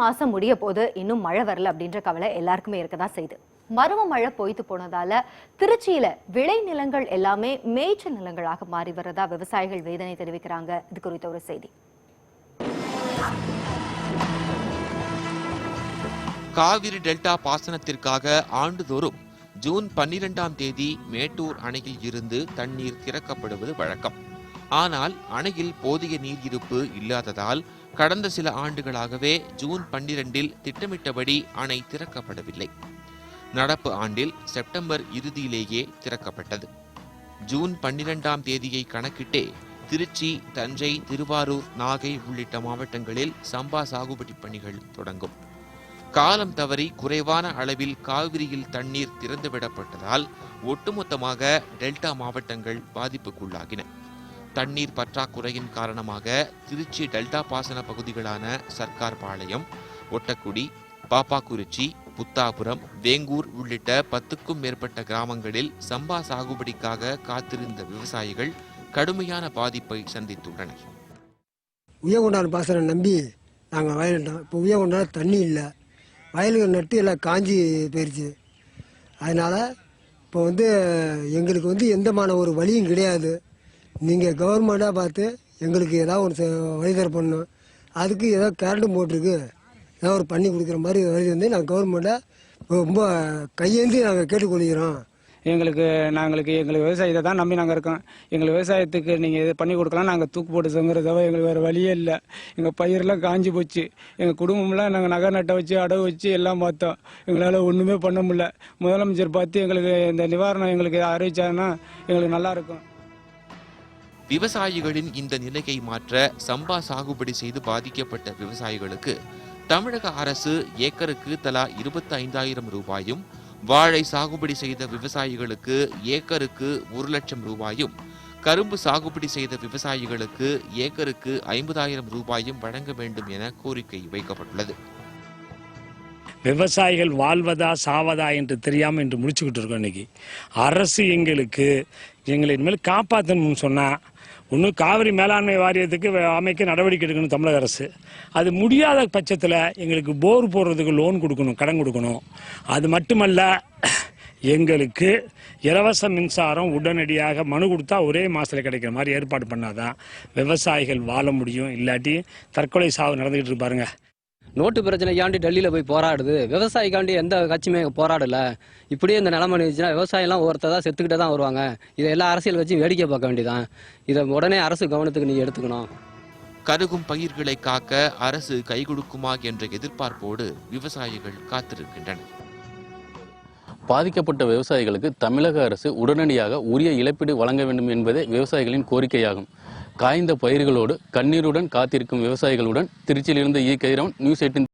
மாசம் முடிய போது இன்னும் மழை வரல அப்படின்ற கவலை எல்லாருக்குமே இருக்கதான் செய்யுது. மருவ மழை பொய்த்து போனதால திருச்சியில விளை நிலங்கள் எல்லாமே மேய்ச்சல் நிலங்களாக மாறி வரதா விவசாயிகள் வேதனை தெரிவிக்கிறாங்க. இது குறித்த ஒரு செய்தி. காவிரி டெல்டா பாசனத்திற்காக ஆண்டுதோறும் ஜூன் 12ஆம் தேதி மேட்டூர் அணையில் இருந்து தண்ணீர் திறக்கப்படுவது வழக்கம். ஆனால் அணையில் போதிய நீர் இருப்பு இல்லாததால் கடந்த சில ஆண்டுகளாகவே ஜூன் 12இல் திட்டமிட்டபடி அணை திறக்கப்படவில்லை. நடப்பு ஆண்டில் செப்டம்பர் இறுதியிலேயே திறக்கப்பட்டது. ஜூன் 12ஆம் தேதியை கணக்கிட்டே திருச்சி, தஞ்சை, திருவாரூர், நாகை உள்ளிட்ட மாவட்டங்களில் சம்பா சாகுபடி பணிகள் தொடங்கும். காலம் தவறி குறைவான அளவில் காவிரியில் தண்ணீர் திறந்துவிடப்பட்டதால் ஒட்டுமொத்தமாக டெல்டா மாவட்டங்கள் பாதிப்புக்குள்ளாகின. தண்ணீர் பற்றாக்குறையின் காரணமாக திருச்சி டெல்டா பாசன பகுதிகளான சர்க்கார் பாளையம், ஒட்டக்குடி, பாப்பாக்குறிச்சி, புத்தாபுரம், வேங்கூர் உள்ளிட்ட 10க்கும் மேற்பட்ட கிராமங்களில் சம்பா சாகுபடிக்காக காத்திருந்த விவசாயிகள் கடுமையான பாதிப்பை சந்தித்துள்ளனர். உயர்கொண்டான் பாசனம் நம்பி நாங்கள் வயலிட்டோம். இப்போ உயர்கொண்டான தண்ணி இல்லை, வயலுக்கு நட்டு எல்லாம் காஞ்சி போயிடுச்சு. அதனால் இப்போ எங்களுக்கு எந்தமான ஒரு வழியும் கிடையாது. நீங்கள் கவர்மெண்ட்டாக பார்த்து எங்களுக்கு ஏதாவது ஒரு வழிதர பண்ணணும். அதுக்கு ஏதோ கரண்ட்டும் போட்டிருக்கு, ஏதாவது ஒரு பண்ணி கொடுக்குற மாதிரி வழி நாங்கள் கவர்மெண்ட்டை ரொம்ப கையேந்தி நாங்கள் கேட்டுக்கொள்கிறோம். எங்களுக்கு விவசாயத்தை தான் நம்பி நாங்கள் இருக்கோம். எங்களுக்கு விவசாயத்துக்கு நீங்கள் இது பண்ணி கொடுக்கலாம், நாங்கள் தூக்கு போட்டு செங்குறதவ எங்களுக்கு வேறு வழியே இல்லை. எங்கள் பயிரெலாம் காஞ்சி போச்சு. எங்கள் குடும்பம்லாம் நாங்கள் நகை நட்டை வச்சு அடவு வச்சு எல்லாம் பார்த்தோம். எங்களால் ஒன்றுமே பண்ண முடியல. முதலமைச்சர் பார்த்து எங்களுக்கு இந்த நிவாரணம் எங்களுக்கு அறிவிச்சாங்கன்னா எங்களுக்கு நல்லா இருக்கும். விவசாயிகளின் இந்த நிலையை மாற்ற சம்பா சாகுபடி செய்து பாதிக்கப்பட்ட விவசாயிகளுக்கு தமிழக அரசு ஏக்கருக்கு தலா 25,000 ரூபாயும், வாழை சாகுபடி செய்த விவசாயிகளுக்கு ஏக்கருக்கு 1,00,000 ரூபாயும், கரும்பு சாகுபடி செய்த விவசாயிகளுக்கு ஏக்கருக்கு 50,000 ரூபாயும் வழங்க வேண்டும் என கோரிக்கை வைக்கப்பட்டுள்ளது. விவசாயிகள் வாழ்வதா சாவதா என்று தெரியாமல் என்று முடிச்சுக்கிட்டு இருக்கோம். இன்னைக்கு அரசு எங்களை இனிமேல் காப்பாற்றணும்னு சொன்னால் ஒன்று காவிரி மேலாண்மை வாரியத்துக்கு அமைக்க நடவடிக்கை எடுக்கணும் தமிழக அரசு. அது முடியாத பட்சத்தில் எங்களுக்கு போர் போடுறதுக்கு லோன் கொடுக்கணும், கடன் கொடுக்கணும். அது மட்டுமல்ல, எங்களுக்கு இலவச மின்சாரம் உடனடியாக மனு கொடுத்தா ஒரே மாதத்தில் கிடைக்கிற மாதிரி ஏற்பாடு பண்ணாதான் விவசாயிகள் வாழ முடியும். இல்லாட்டி தற்கொலை சாவு நடந்துகிட்டு இருப்பாருங்க. நோட்டு பிரச்சனைக்காண்டி டெல்லியில் போய் போராடுது, விவசாயிக்காண்டி எந்த கட்சியுமே போராடல. இப்படியே இந்த நிலைமை இருந்துச்சுன்னா விவசாயம்லாம் ஒருத்தர் செத்துக்கிட்டே தான் வருவாங்க. இதை எல்லா அரசியல் கட்சியும் வேடிக்கை பார்க்க வேண்டியதான். இதை உடனே அரசு கவனத்துக்கு நீங்கள் எடுத்துக்கணும். கருகும் பயிர்களை காக்க அரசு கை கொடுக்குமா என்ற எதிர்பார்ப்போடு விவசாயிகள் காத்திருக்கின்றனர். பாதிக்கப்பட்ட விவசாயிகளுக்கு தமிழக அரசு உடனடியாக உரிய இழப்பீடு வழங்க வேண்டும் என்பதே விவசாயிகளின் கோரிக்கையாகும். காய்ந்த பயிர்களோடு கண்ணீருடன் காத்திருக்கும் விவசாயிகளுடன் திருச்சியிலிருந்து ஈ. கைரவன், நியூஸ் 18.